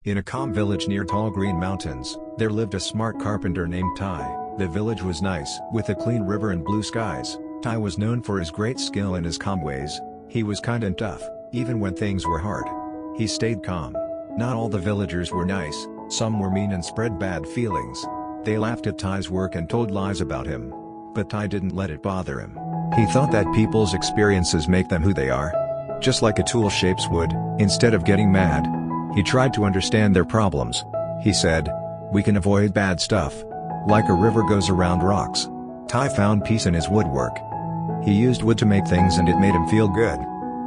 In a calm village near tall green mountains, there lived a smart carpenter named Tai. The village was nice, with a clean river and blue skies. Tai was known for his great skill and his calm ways. He was kind and tough, even when things were hard. He stayed calm. Not all the villagers were nice, some were mean and spread bad feelings. They laughed at Tai's work and told lies about him. But Tai didn't let it bother him. He thought that people's experiences make them who they are. Just like a tool shapes wood, instead of getting mad, he tried to understand their problems. He said, "We can avoid bad stuff. Like a river goes around rocks." Tai found peace in his woodwork. He used wood to make things and it made him feel good.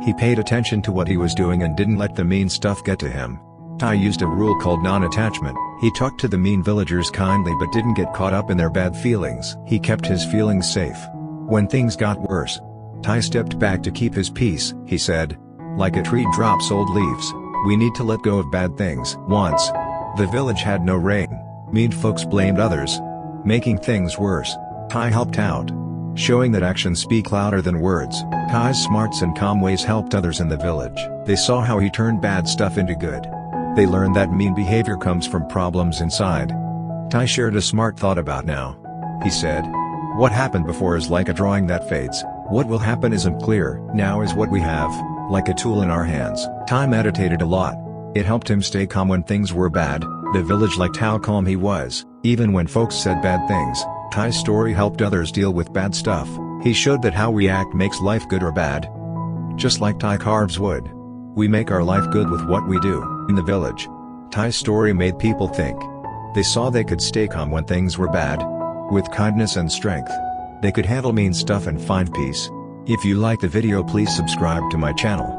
He paid attention to what he was doing and didn't let the mean stuff get to him. Tai used a rule called non-attachment. He talked to the mean villagers kindly but didn't get caught up in their bad feelings. He kept his feelings safe. When things got worse, Tai stepped back to keep his peace. He said, "Like a tree drops old leaves, we need to let go of bad things." Once, the village had no rain. Mean folks blamed others, making things worse. Tai helped out, showing that actions speak louder than words. Tai's smarts and calm ways helped others in the village. They saw how he turned bad stuff into good. They learned that mean behavior comes from problems inside. Tai shared a smart thought about now. He said, "What happened before is like a drawing that fades. What will happen isn't clear. Now is what we have, like a tool in our hands." Tai meditated a lot. It helped him stay calm when things were bad. The village liked how calm he was, even when folks said bad things. Tai's story helped others deal with bad stuff. He showed that how we act makes life good or bad. Just like Tai carves wood, we make our life good with what we do. In the village, Tai's story made people think. They saw they could stay calm when things were bad. With kindness and strength, they could handle mean stuff and find peace. If you like the video, please subscribe to my channel.